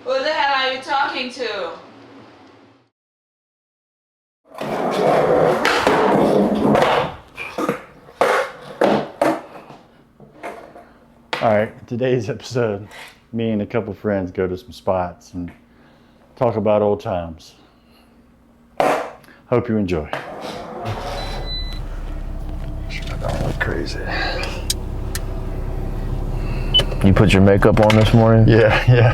Who the hell are you talking to? Alright, today's episode, me and a couple friends go to some spots and talk about old times. Hope you enjoy. I don't look crazy. You put your makeup on this morning? Yeah.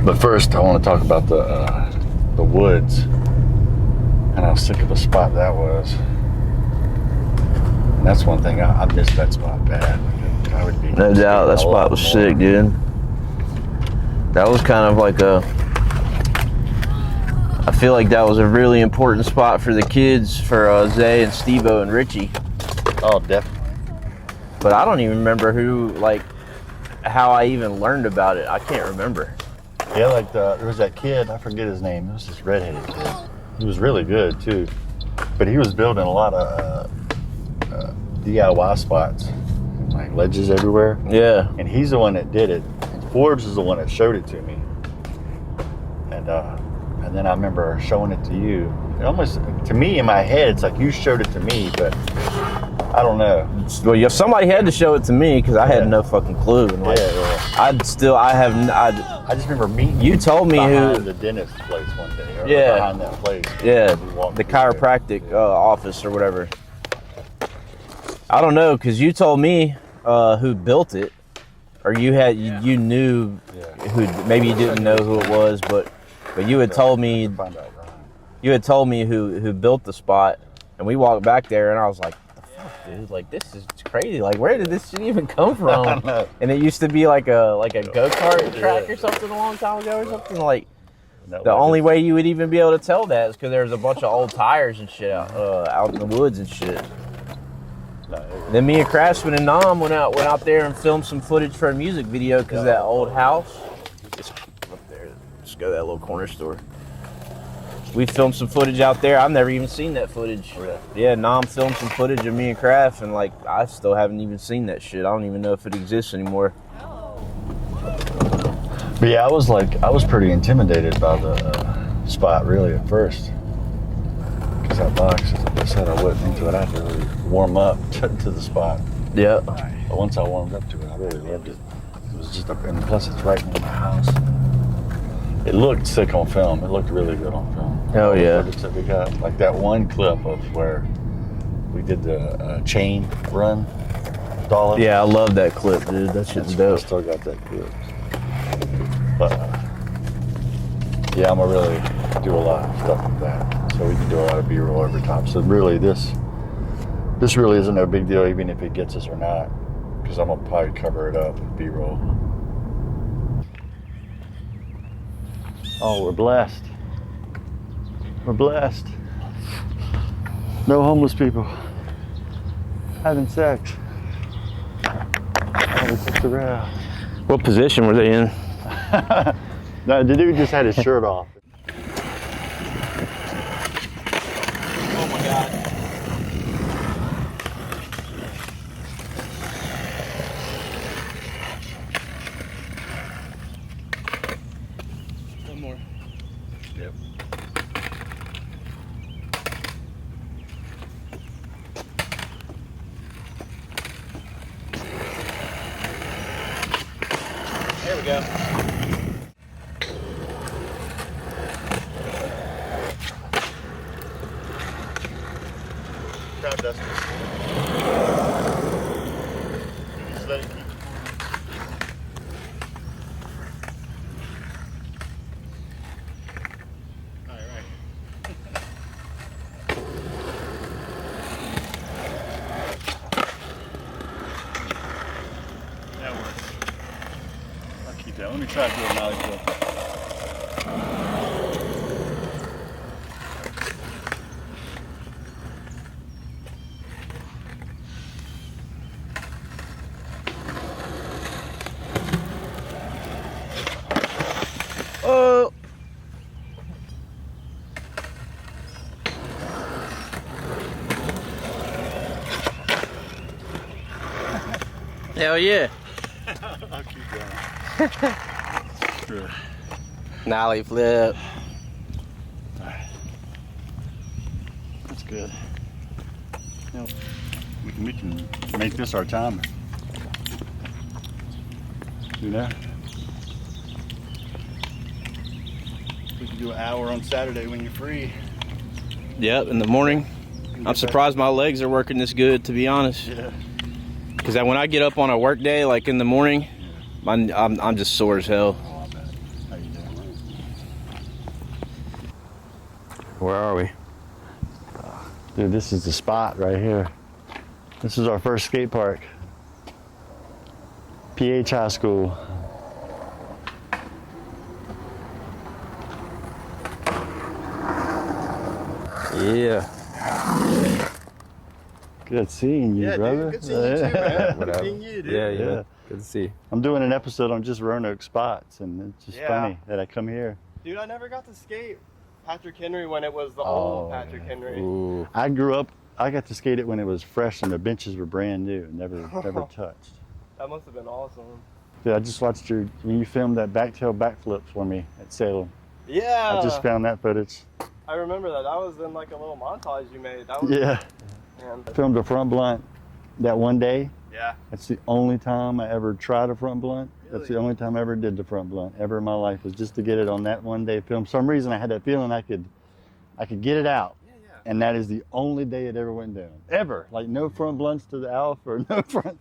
But first, I want to talk about the woods and how sick of a spot that was. And that's one thing, I missed that spot bad. I would be No doubt, that spot was sick, dude. That was kind of like I feel like that was a really important spot for the kids, for Zay and Steve-O and Richie. Oh, definitely. But I don't even remember how I even learned about it. I can't remember. Yeah, there was that kid, I forget his name, it was this redheaded kid. He was really good too. But he was building a lot of DIY spots, like ledges everywhere. Yeah. And he's the one that did it. And Forbes is the one that showed it to me. And then I remember showing it to you. It almost, to me in my head, it's like you showed it to me, but I don't know. Well, yeah, somebody had to show it to me because I had no fucking clue. And like, I just remember meeting you told me behind who the dentist place one day. Or yeah, behind that place. Yeah, the chiropractic office or whatever. I don't know, because you told me who built it, or you knew who. Maybe you didn't know who it was, but you had told me who built the spot, and we walked back there, and I was like, "The fuck, dude! Like, this is crazy. Like, where did this shit even come from?" And it used to be like a go-kart track or something a long time ago or something. Like, the only way you would even be able to tell that is because there was a bunch of old tires and shit out in the woods and shit. Then me and Craftsman and Nam went out there and filmed some footage for a music video because that old house. Just up there, just go to that little corner store. We filmed some footage out there. I've never even seen that footage. Really? Yeah, Nam filmed some footage of me and Craft, and like I still haven't even seen that shit. I don't even know if it exists anymore. But yeah, I was pretty intimidated by the spot really at first. Because that box, as I said, I wasn't into it. I had to really warm up to the spot. Yeah. But once I warmed up to it, I really loved it. It was just and plus it's right near my house. It looked sick on film. It looked really good on film. Oh yeah. That we got, like that one clip of where we did the chain run. Dollar. Yeah, I love that clip, dude. That shit's dope. I still got that clip. But yeah, I'm gonna really do a lot of stuff with that. So we can do a lot of B-roll over top. So really this really isn't no big deal, even if it gets us or not, because I'm gonna probably cover it up with B-roll. Oh, we're blessed. We're blessed. No homeless people having sex. Oh, we took the rail. What position were they in? No, the dude just had his shirt off. Oh my God. One more. Yep. There we go. Dusty. Just let it keep. All right. That works. I'll keep that. Let me try to do a nollie flip. Oh. Hell yeah. I'll keep going. Sure. Nollie flip. Alright. That's good. You know, we can make this our time. Do that. We can do an hour on Saturday when you're free. Yep, in the morning. I'm surprised my legs are working this good, to be honest. Yeah. Because when I get up on a work day, like in the morning, I'm just sore as hell. Oh, I bet. How you doing? Where are we? Dude, this is the spot right here. This is our first skate park. PH High School. Yeah. Good seeing you, brother. Dude, good seeing you too, man. What Good up? seeing you, dude. Yeah. Yeah. Good to see you. I'm doing an episode on just Roanoke spots, and it's just Yeah. funny that I come here. Dude, I never got to skate Patrick Henry when it was the Oh, old Patrick yeah. Henry. Ooh. I grew up, I got to skate it when it was fresh and the benches were brand new, never touched. That must have been awesome. Dude, I just watched when you filmed that backtail backflip for me at Salem. Yeah. I just found that footage. I remember that. That was in like a little montage you made. That was, Yeah. Man. Filmed a front blunt that one day. Yeah. That's the only time I ever tried a front blunt. That's the Really? only time I ever did the front blunt ever in my life, was just to get it on that one day film. For some reason I had that feeling I could get it out. Yeah. And that is the only day it ever went down. Ever. Like no front blunts to the Alf or no front.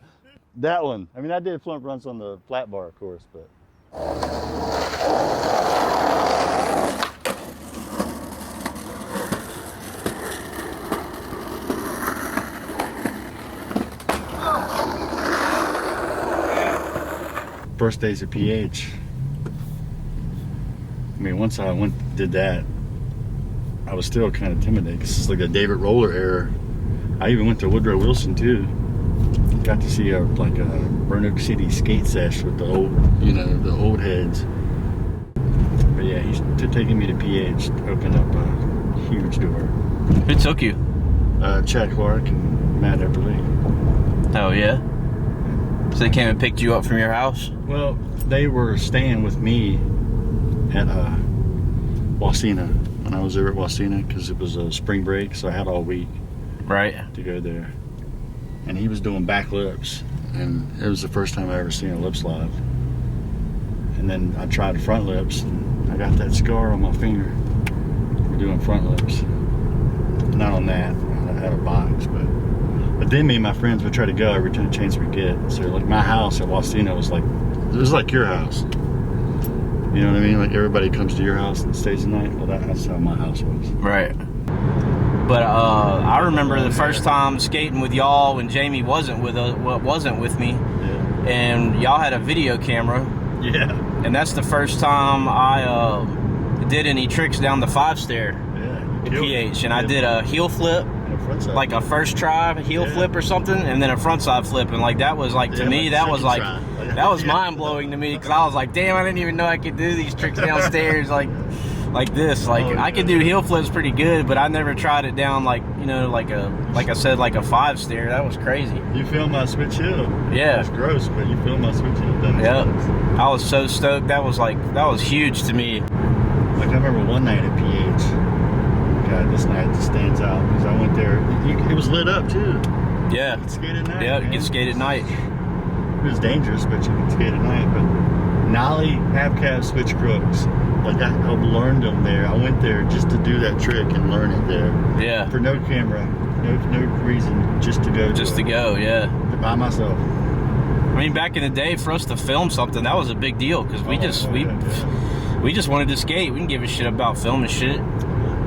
That one. I mean, I did front blunts on the flat bar, of course, but. First days at PH. I mean, once I did that, I was still kind of intimidated because it's like a David Roller era. I even went to Woodrow Wilson too. Got to see like a Roanoke City skate sesh with the old, the old heads. But yeah, taking me to PH opened up a huge door. Who took you? Chad Clark and Matt Epperly. Oh, yeah? So they came and picked you up from your house? Well, they were staying with me at Wasena when I was there at Wasena because it was a spring break, so I had all week Right. to go there. And he was doing back lips, and it was the first time I ever seen a lip slide. And then I tried front lips, and I got that scar on my finger for doing front lips. Not on that, I had a box, but then me and my friends would try to go every chance we get. So like my house at Wasena was like your house. You know what I mean? Like everybody comes to your house and stays the night. Well, that's how my house was. Right. But I remember the first time skating with y'all when Jamie wasn't with me, Yeah. and y'all had a video camera, Yeah. and that's the first time I did any tricks down the 5-stair Yeah. at PH, and I did a heel flip, And a front side. like a first try heel flip or something, and then a front side flip, and like that was like to Yeah, me like that was second like try. that was Yeah. mind blowing to me because I was like, damn, I didn't even know I could do these tricks downstairs like this. Like Oh, I could do heel flips pretty good, but I never tried it down like like I said, like a 5-stair. That was crazy. You filmed my switch hill. Yeah. It's gross, but you filmed my switch hill. Done it Yep. twice. I was so stoked. That was huge to me. Like I remember one night at PH. God, this night just stands out because I went there. It was lit up too. Yeah. You could skate at night. Yeah, you man. can skate at night. It was dangerous, but you could skate at night. But nollie, half cab, switch crooks. Like I learned them there. I went there just to do that trick and learn it there. Yeah. For no camera, no reason, just to go. Just to go, yeah. By myself. I mean, back in the day, for us to film something, that was a big deal because we just wanted to skate. We didn't give a shit about filming shit.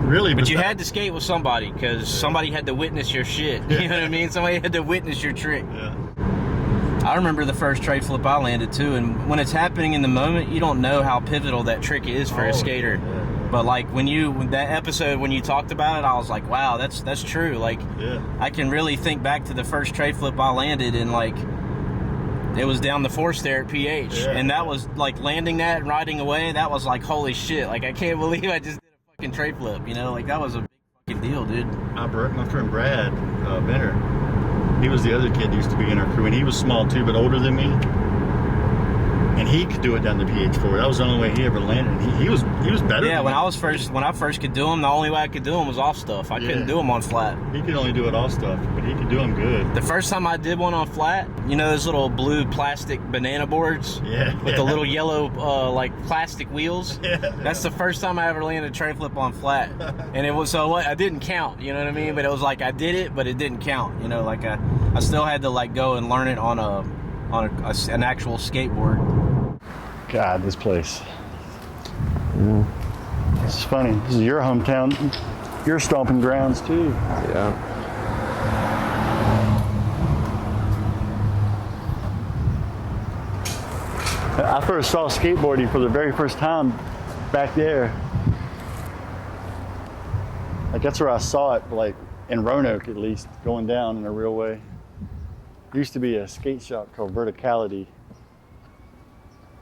Really, But you had to skate with somebody because somebody had to witness your shit. You know what I mean? Somebody had to witness your trick. Yeah. I remember the first trade flip I landed too, and when it's happening in the moment, you don't know how pivotal that trick is for a skater. Yeah. But like when that episode when you talked about it, I was like, wow, that's true. Like Yeah. I can really think back to the first trade flip I landed, and like it was down the 4-stair at PH, Yeah. and that was like landing that and riding away. That was like holy shit. Like I can't believe I just did a fucking trade flip. Like that was a big fucking deal, dude. My friend Brad Benner, He was the other kid that used to be in our crew, and he was small too, but older than me. And he could do it down the PH4. That was the only way he ever landed. And he was better. Yeah, than when me. I first could do them, the only way I could do them was off stuff. I couldn't do them on flat. He could only do it all stuff, but he could do them good. The first time I did one on flat, you know those little blue plastic banana boards? Yeah. With the little yellow like plastic wheels? Yeah. That's the first time I ever landed a tray flip on flat. And it was so I didn't count, you know what I mean? But it was like I did it, but it didn't count. You know, like I still had to like go and learn it on an actual skateboard. God, this place. This is funny. This is your hometown. Your stomping grounds too. Yeah. I first saw skateboarding for the very first time back there. Like that's where I saw it, like in Roanoke at least, going down in a real way. There used to be a skate shop called Verticality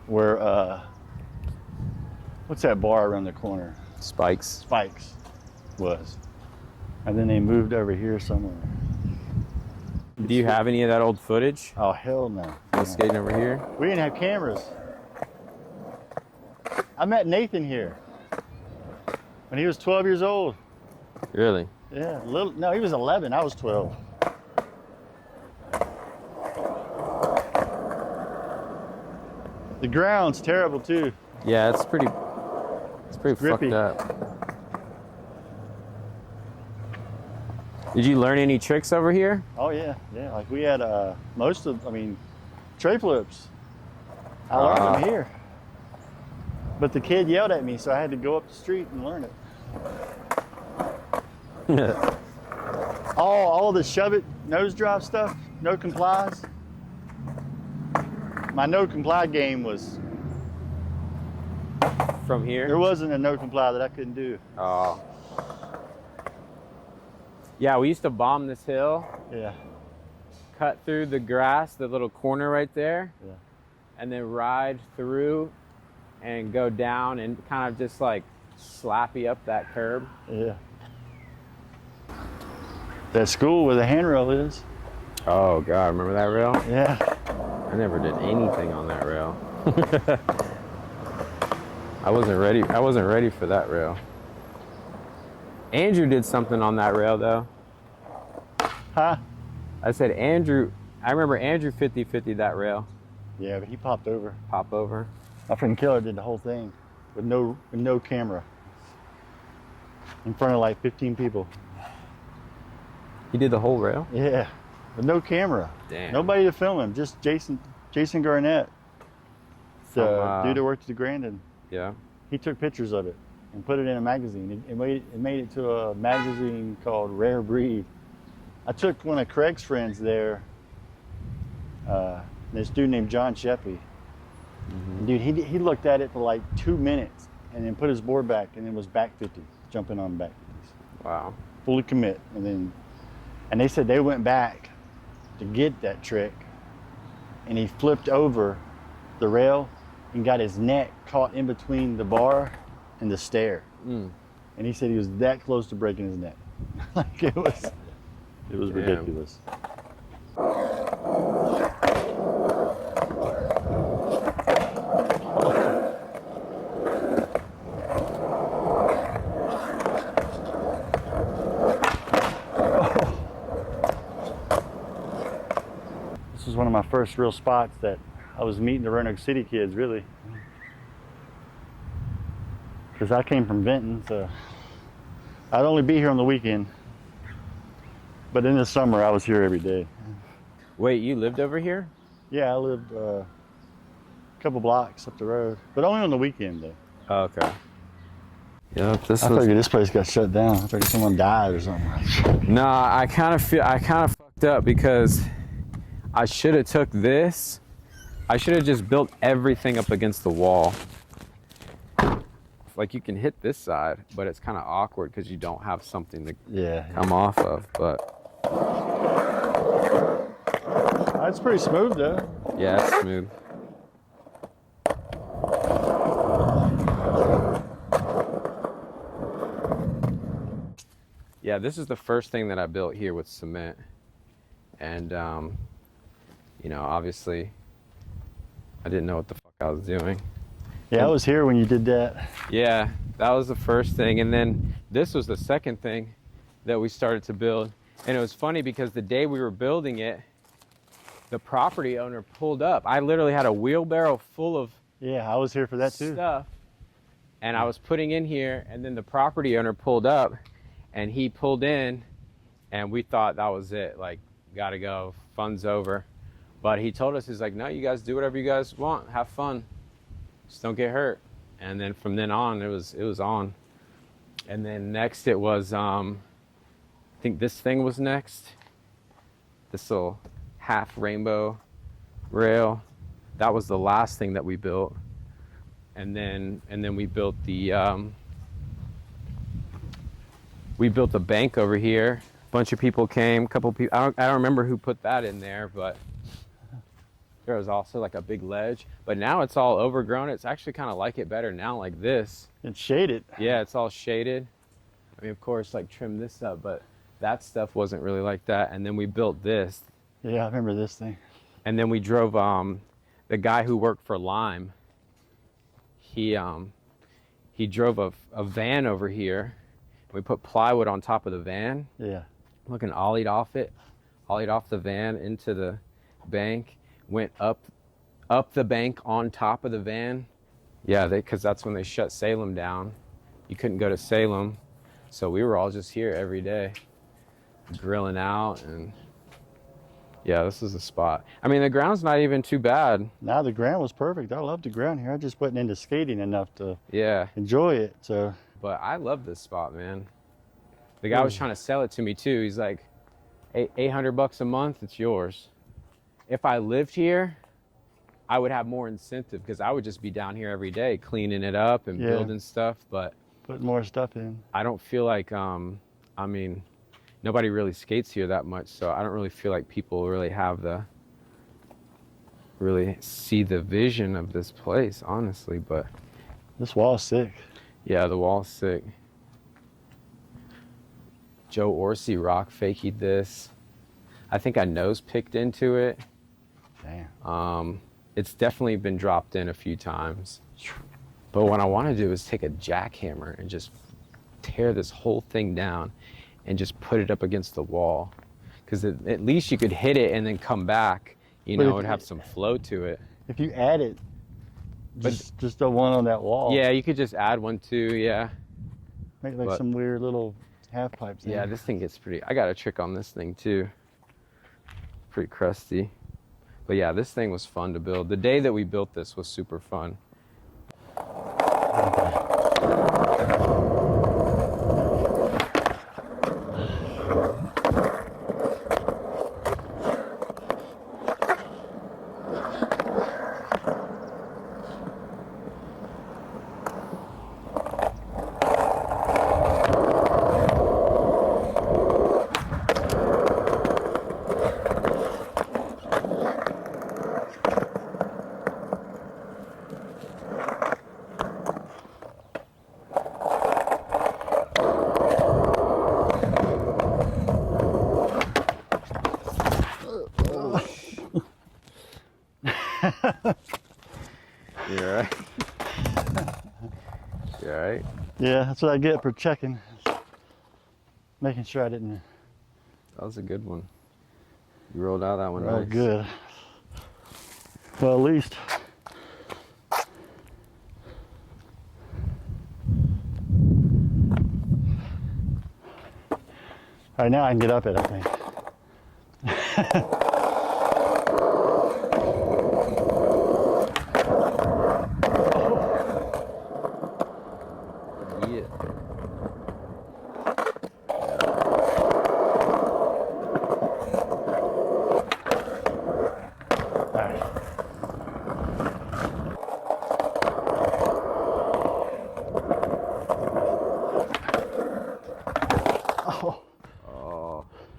where, what's that bar around the corner? Spikes. Spikes was. And then they moved over here somewhere. Do you have any of that old footage? Oh, hell no. Skating over here? We didn't have cameras. I met Nathan here when he was 12 years old. Really? Yeah, no, he was 11. I was 12. The ground's terrible too. Yeah, it's pretty Grippy. fucked up. Did you learn any tricks over here? Oh yeah. Like we had tray flips. I learned them here. But the kid yelled at me, so I had to go up the street and learn it. all the shove it, nose drop stuff, no complies. My no comply game was. From here? There wasn't a no comply that I couldn't do. Oh. Yeah, we used to bomb this hill, Yeah. cut through the grass, the little corner right there, Yeah. and then ride through and go down and kind of just like slappy up that curb. Yeah. That school where the handrail is. Oh God, remember that rail? Yeah. I never did anything on that rail. I wasn't ready for that rail. Andrew did something on that rail though. Huh? I said I remember Andrew 50-50 that rail. Yeah, but he popped over. Pop over. My friend Killer did the whole thing with no camera. In front of like 15 people. He did the whole rail? Yeah. With no camera. Damn. Nobody to film him, just Jason Garnett. The From, dude that worked at the Grandin. Yeah. He took pictures of it and put it in a magazine. It made it to a magazine called Rare Breed. I took one of Craig's friends there, this dude named John Sheppy. Mm-hmm. Dude, he looked at it for like 2 minutes and then put his board back and then was back 50, jumping on back 50s. Wow. Fully commit. And they said they went back to get that trick and he flipped over the rail and got his neck caught in between the bar and the stair. And he said he was that close to breaking his neck. Like it was ridiculous. This was one of my first real spots that I was meeting the Roanoke City kids, really. Because I came from Benton, so I'd only be here on the weekend. But in the summer, I was here every day. Wait, you lived over here? Yeah, I lived a couple blocks up the road, but only on the weekend, though. Oh, okay. Yeah, I figured this place got shut down. I figured someone died or something. No, I kind of fucked up because I should have took this. I should have just built everything up against the wall. Like you can hit this side, but it's kind of awkward because you don't have something to come off of. But it's pretty smooth, though. yeah, it's smooth. Yeah, this is the first thing that I built here with cement. And, you know, obviously I didn't know what the fuck I was doing. Yeah, I was here when you did that. Yeah, that was the first thing. And then this was the second thing that we started to build. And it was funny because the day we were building it, the property owner pulled up. I literally had a wheelbarrow full of Yeah, I was here for that too. stuff. And I was putting in here, and then the property owner pulled up, and he pulled in, and we thought that was it. Like, gotta go, fun's over. But he told us, he's like, no, you guys do whatever you guys want, have fun, just don't get hurt. And then from then on, it was on. And then next it was, I think this thing was next. This little half rainbow rail. That was the last thing that we built. And then we built the bank over here. A bunch of people came, couple people. I don't remember who put that in there, but there was also like a big ledge. But now it's all overgrown. It's actually kind of like it better now, like this. It's shaded. Yeah, it's all shaded. I mean, of course, like trim this up, but that stuff wasn't really like that. And then we built this. Yeah, I remember this thing. And then we drove the guy who worked for Lime. He drove a van over here. We put plywood on top of the van. Yeah. Looking ollied off the van into the bank, went up the bank on top of the van. Yeah, because that's when they shut Salem down. You couldn't go to Salem, so we were all just here every day, grilling out. And yeah, this is the spot. I mean, the ground's not even too bad. Now the ground was perfect. I love the ground here. I just wasn't into skating enough to enjoy it. So, but I love this spot, man. The guy was trying to sell it to me too. He's like, $800 a month, it's yours. If I lived here, I would have more incentive because I would just be down here every day cleaning it up and building stuff. But putting more stuff in. I don't feel like, I mean, nobody really skates here that much, so I don't really feel like people really really see the vision of this place, honestly. But this wall's sick. Yeah, the wall's sick. Joe Orsi rock fakied this. I think I nose picked into it. Damn. It's definitely been dropped in a few times. But what I want to do is take a jackhammer and just tear this whole thing down and just put it up against the wall. Because at least you could hit it and then come back, you know, and have some flow to it. If you add it, just the one on that wall. Yeah, you could just add one too, yeah. Make like some weird little half pipes. Yeah, this thing gets pretty, I got a trick on this thing too. Pretty crusty. But yeah, this thing was fun to build. The day that we built this was super fun. You all right? You all right? Yeah, that's what I get for checking. Making sure I didn't. That was a good one. You rolled out that one. Right, nice. good. Well, at least. All right, now I can get up it, I think.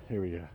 Here we go.